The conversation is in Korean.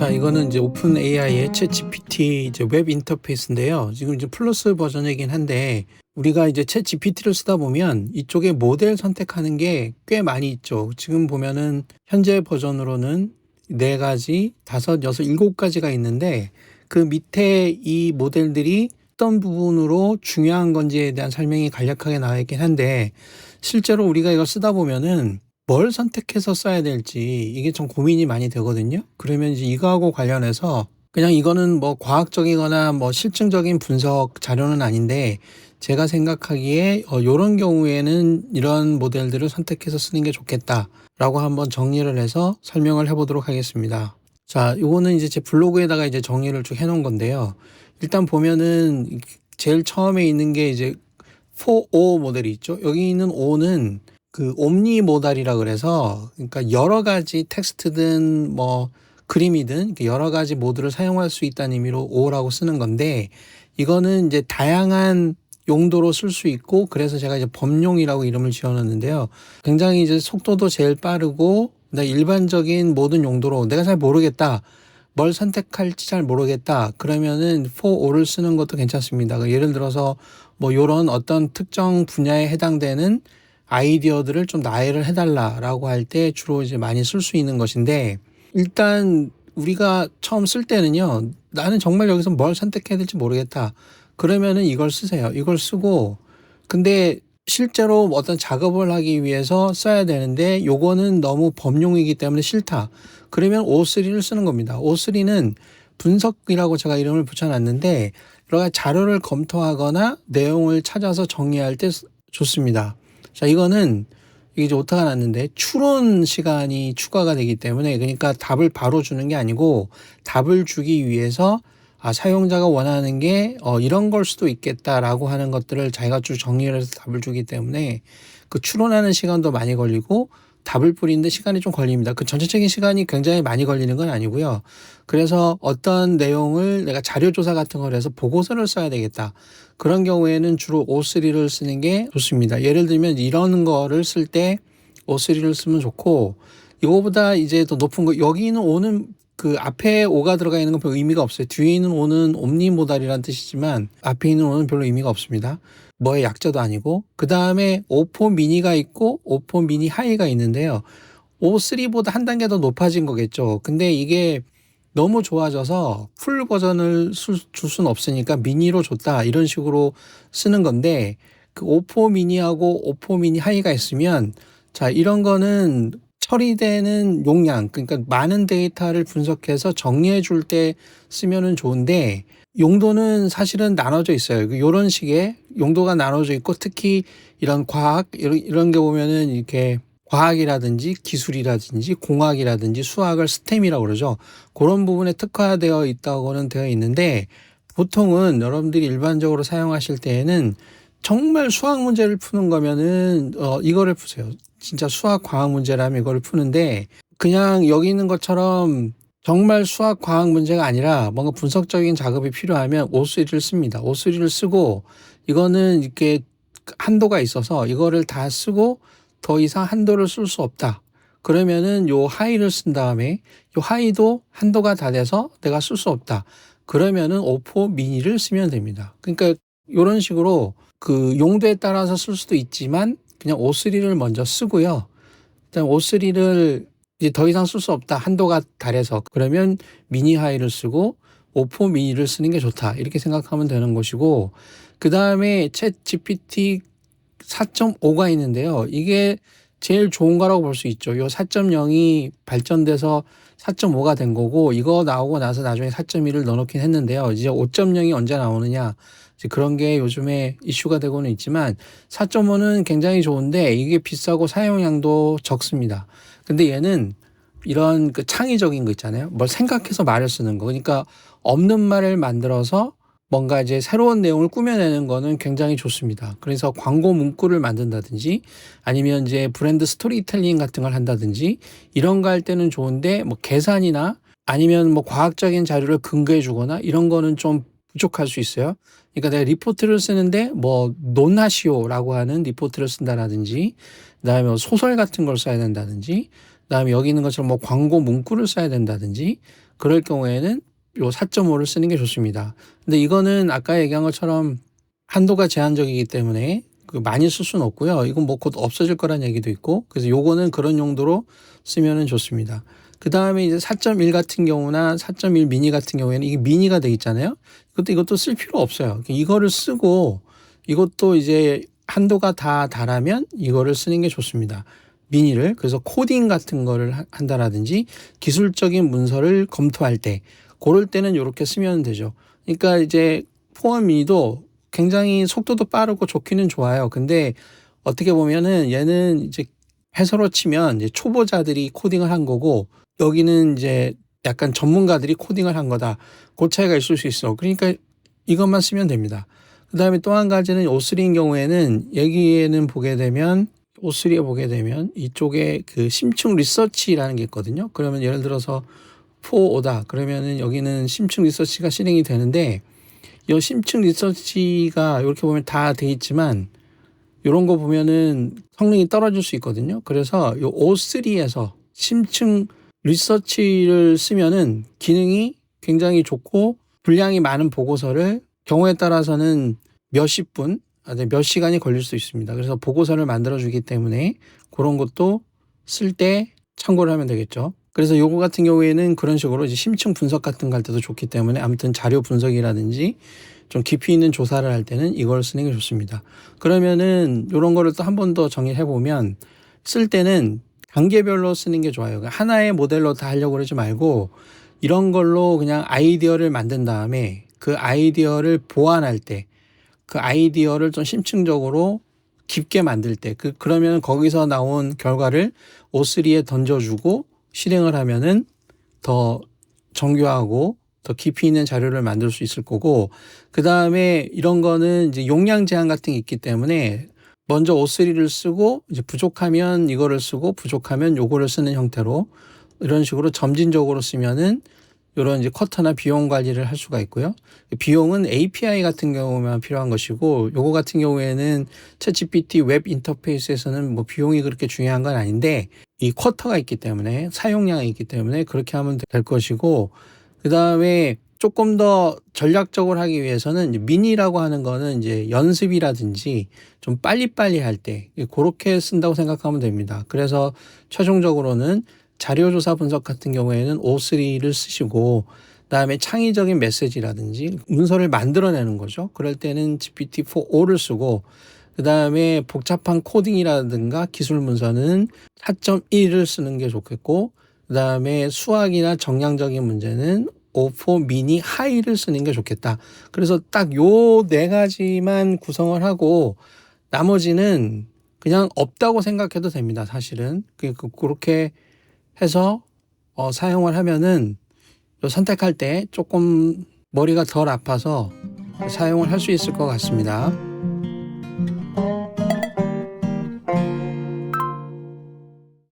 자, 이거는 이제 오픈 AI의 챗 GPT 이제 웹 인터페이스인데요. 지금 이제 플러스 버전이긴 한데 우리가 이제 챗 GPT를 쓰다 보면 이쪽에 모델 선택하는 게 꽤 많이 있죠. 지금 보면은 현재 버전으로는 4가지, 5, 6, 7가지가 있는데 그 밑에 이 모델들이 어떤 부분으로 중요한 건지에 대한 설명이 간략하게 나와 있긴 한데 실제로 우리가 이걸 쓰다 보면은 뭘 선택해서 써야 될지 이게 좀 고민이 많이 되거든요. 그러면 이제 이거하고 관련해서 그냥 이거는 뭐 과학적이거나 뭐 실증적인 분석 자료는 아닌데 제가 생각하기에 요런 경우에는 이런 모델들을 선택해서 쓰는 게 좋겠다라고 한번 정리를 해서 설명을 해보도록 하겠습니다. 자, 요거는 이제 제 블로그에다가 이제 정리를 쭉 해놓은 건데요. 일단 보면은 제일 처음에 있는 게 이제 4O 모델이 있죠. 여기 있는 O는 그 옴니 모달이라 그래서 그러니까 여러 가지 텍스트든 뭐 그림이든 여러 가지 모드를 사용할 수 있다는 의미로 O라고 쓰는 건데 이거는 이제 다양한 용도로 쓸 수 있고 그래서 제가 이제 범용이라고 이름을 지어놨는데요. 굉장히 이제 속도도 제일 빠르고 일반적인 모든 용도로 내가 잘 모르겠다. 뭘 선택할지 잘 모르겠다. 그러면은 4O를 쓰는 것도 괜찮습니다. 예를 들어서 뭐 요런 어떤 특정 분야에 해당되는 아이디어들을 좀 나열을 해달라라고 할 때 주로 이제 많이 쓸 수 있는 것인데 일단 우리가 처음 쓸 때는요. 나는 정말 여기서 뭘 선택해야 될지 모르겠다. 그러면은 이걸 쓰세요. 이걸 쓰고 근데 실제로 어떤 작업을 하기 위해서 써야 되는데 요거는 너무 범용이기 때문에 싫다. 그러면 O3를 쓰는 겁니다. O3는 분석이라고 제가 이름을 붙여놨는데 여러 가지 자료를 검토하거나 내용을 찾아서 정리할 때 좋습니다. 자, 이거는 이게 이제 오타가 났는데 추론 시간이 추가가 되기 때문에 그러니까 답을 바로 주는 게 아니고 답을 주기 위해서 사용자가 원하는 게 이런 걸 수도 있겠다라고 하는 것들을 자기가 쭉 정리를 해서 답을 주기 때문에 그 추론하는 시간도 많이 걸리고 답을 뿌리는데 시간이 좀 걸립니다. 그 전체적인 시간이 굉장히 많이 걸리는 건 아니고요. 그래서 어떤 내용을 내가 자료조사 같은 걸 해서 보고서를 써야 되겠다. 그런 경우에는 주로 O3를 쓰는 게 좋습니다. 예를 들면 이런 거를 쓸 때 O3를 쓰면 좋고 이거보다 이제 더 높은 거 여기 있는 O는 그 앞에 O가 들어가 있는 건 별 의미가 없어요. 뒤에 있는 O는 옴니모달이라는 뜻이지만 앞에 있는 O는 별로 의미가 없습니다. 뭐의 약자도 아니고 그 다음에 O4 미니가 있고 O4 미니 하이가 있는데요. O3보다 한 단계 더 높아진 거겠죠. 근데 이게 너무 좋아져서 풀 버전을 줄 수는 없으니까 미니로 줬다 이런 식으로 쓰는 건데 그 O4 미니하고 O4 미니 하이가 있으면 자 이런 거는 처리되는 용량 그러니까 많은 데이터를 분석해서 정리해 줄 때 쓰면은 좋은데 용도는 사실은 나눠져 있어요. 이런 식의 용도가 나눠져 있고 특히 이런 과학 이런 게 보면은 이렇게 과학이라든지 기술이라든지 공학이라든지 수학을 스템이라고 그러죠. 그런 부분에 특화되어 있다고는 되어 있는데 보통은 여러분들이 일반적으로 사용하실 때에는 정말 수학 문제를 푸는 거면은 이거를 푸세요. 진짜 수학 과학 문제라면 이거를 푸는데 그냥 여기 있는 것처럼 정말 수학 과학 문제가 아니라 뭔가 분석적인 작업이 필요하면 O3를 씁니다. O3를 쓰고 이거는 이렇게 한도가 있어서 이거를 다 쓰고 더 이상 한도를 쓸 수 없다. 그러면은 요 하이를 쓴 다음에 요 하이도 한도가 다 돼서 내가 쓸 수 없다. 그러면은 O4 미니를 쓰면 됩니다. 그러니까 이런 식으로 그 용도에 따라서 쓸 수도 있지만 그냥 O3를 먼저 쓰고요. 일단 O3를 이제 더 이상 쓸 수 없다. 한도가 달해서 그러면 미니 하이를 쓰고 O4 미니를 쓰는 게 좋다. 이렇게 생각하면 되는 것이고 그 다음에 챗 GPT 4.5가 있는데요. 이게 제일 좋은 거라고 볼 수 있죠. 요 4.0이 발전돼서 4.5가 된 거고 이거 나오고 나서 나중에 4.1을 넣어놓긴 했는데요. 이제 5.0이 언제 나오느냐 이제 그런 게 요즘에 이슈가 되고는 있지만 4.5는 굉장히 좋은데 이게 비싸고 사용량도 적습니다. 근데 얘는 이런 그 창의적인 거 있잖아요. 뭘 생각해서 말을 쓰는 거. 그러니까 없는 말을 만들어서 뭔가 이제 새로운 내용을 꾸며내는 거는 굉장히 좋습니다. 그래서 광고 문구를 만든다든지 아니면 이제 브랜드 스토리텔링 같은 걸 한다든지 이런 거 할 때는 좋은데 뭐 계산이나 아니면 뭐 과학적인 자료를 근거해 주거나 이런 거는 좀 부족할 수 있어요. 그러니까 내가 리포트를 쓰는데 뭐 논하시오라고 하는 리포트를 쓴다라든지, 그다음에 뭐 소설 같은 걸 써야 된다든지, 그다음에 여기 있는 것처럼 뭐 광고 문구를 써야 된다든지, 그럴 경우에는 요 4.5를 쓰는 게 좋습니다. 근데 이거는 아까 얘기한 것처럼 한도가 제한적이기 때문에 그 많이 쓸 수는 없고요. 이건 뭐 곧 없어질 거란 얘기도 있고, 그래서 요거는 그런 용도로 쓰면은 좋습니다. 그 다음에 이제 4.1 같은 경우나 4.1 미니 같은 경우에는 이게 미니가 돼 있잖아요. 이것도 쓸 필요 없어요. 이거를 쓰고 이것도 이제 한도가 다 달하면 이거를 쓰는 게 좋습니다. 미니를. 그래서 코딩 같은 거를 한다라든지 기술적인 문서를 검토할 때, 그럴 때는 이렇게 쓰면 되죠. 그러니까 이제 포원 미니도 굉장히 속도도 빠르고 좋기는 좋아요. 근데 어떻게 보면은 얘는 이제 해서로 치면 이제 초보자들이 코딩을 한 거고, 여기는 이제 약간 전문가들이 코딩을 한 거다. 그 차이가 있을 수 있어. 그러니까 이것만 쓰면 됩니다. 그 다음에 또 한 가지는 O3인 경우에는 여기에는 보게 되면, O3에 보게 되면 이쪽에 그 심층 리서치라는 게 있거든요. 그러면 예를 들어서 4오다 그러면은 여기는 심층 리서치가 실행이 되는데, 이 심층 리서치가 이렇게 보면 다 돼 있지만 이런 거 보면은 성능이 떨어질 수 있거든요. 그래서 이 O3에서 심층 리서치를 쓰면은 기능이 굉장히 좋고 분량이 많은 보고서를 경우에 따라서는 몇십 분, 몇 시간이 걸릴 수 있습니다. 그래서 보고서를 만들어주기 때문에 그런 것도 쓸 때 참고를 하면 되겠죠. 그래서 요거 같은 경우에는 그런 식으로 이제 심층 분석 같은 거 할 때도 좋기 때문에, 아무튼 자료 분석이라든지 좀 깊이 있는 조사를 할 때는 이걸 쓰는 게 좋습니다. 그러면은 요런 거를 또 한 번 더 정리해 보면, 쓸 때는 단계별로 쓰는 게 좋아요. 하나의 모델로 다 하려고 그러지 말고 이런 걸로 그냥 아이디어를 만든 다음에 그 아이디어를 보완할 때, 그 아이디어를 좀 심층적으로 깊게 만들 때, 그러면 거기서 나온 결과를 O3에 던져주고 실행을 하면은 더 정교하고 더 깊이 있는 자료를 만들 수 있을 거고, 그 다음에 이런 거는 이제 용량 제한 같은 게 있기 때문에 먼저 O3를 쓰고 이제 부족하면 이거를 쓰고 부족하면 요거를 쓰는 형태로 이런 식으로 점진적으로 쓰면은 이런 이제 쿼터나 비용 관리를 할 수가 있고요. 비용은 API 같은 경우만 필요한 것이고, 요거 같은 경우에는 챗GPT 웹 인터페이스에서는 뭐 비용이 그렇게 중요한 건 아닌데, 이 쿼터가 있기 때문에, 사용량이 있기 때문에 그렇게 하면 될 것이고, 그 다음에 조금 더 전략적으로 하기 위해서는 이제 미니라고 하는 거는 이제 연습이라든지 좀 빨리빨리 할 때 그렇게 쓴다고 생각하면 됩니다. 그래서 최종적으로는 자료조사 분석 같은 경우에는 O3를 쓰시고, 그다음에 창의적인 메시지라든지 문서를 만들어내는 거죠. 그럴 때는 GPT-4O를 쓰고, 그다음에 복잡한 코딩이라든가 기술 문서는 4.1을 쓰는 게 좋겠고, 그다음에 수학이나 정량적인 문제는 O4 미니 하이를 쓰는 게 좋겠다. 그래서 딱 요 네 가지만 구성을 하고 나머지는 그냥 없다고 생각해도 됩니다. 사실은 그렇게 해서 사용을 하면은 선택할 때 조금 머리가 덜 아파서 사용을 할 수 있을 것 같습니다.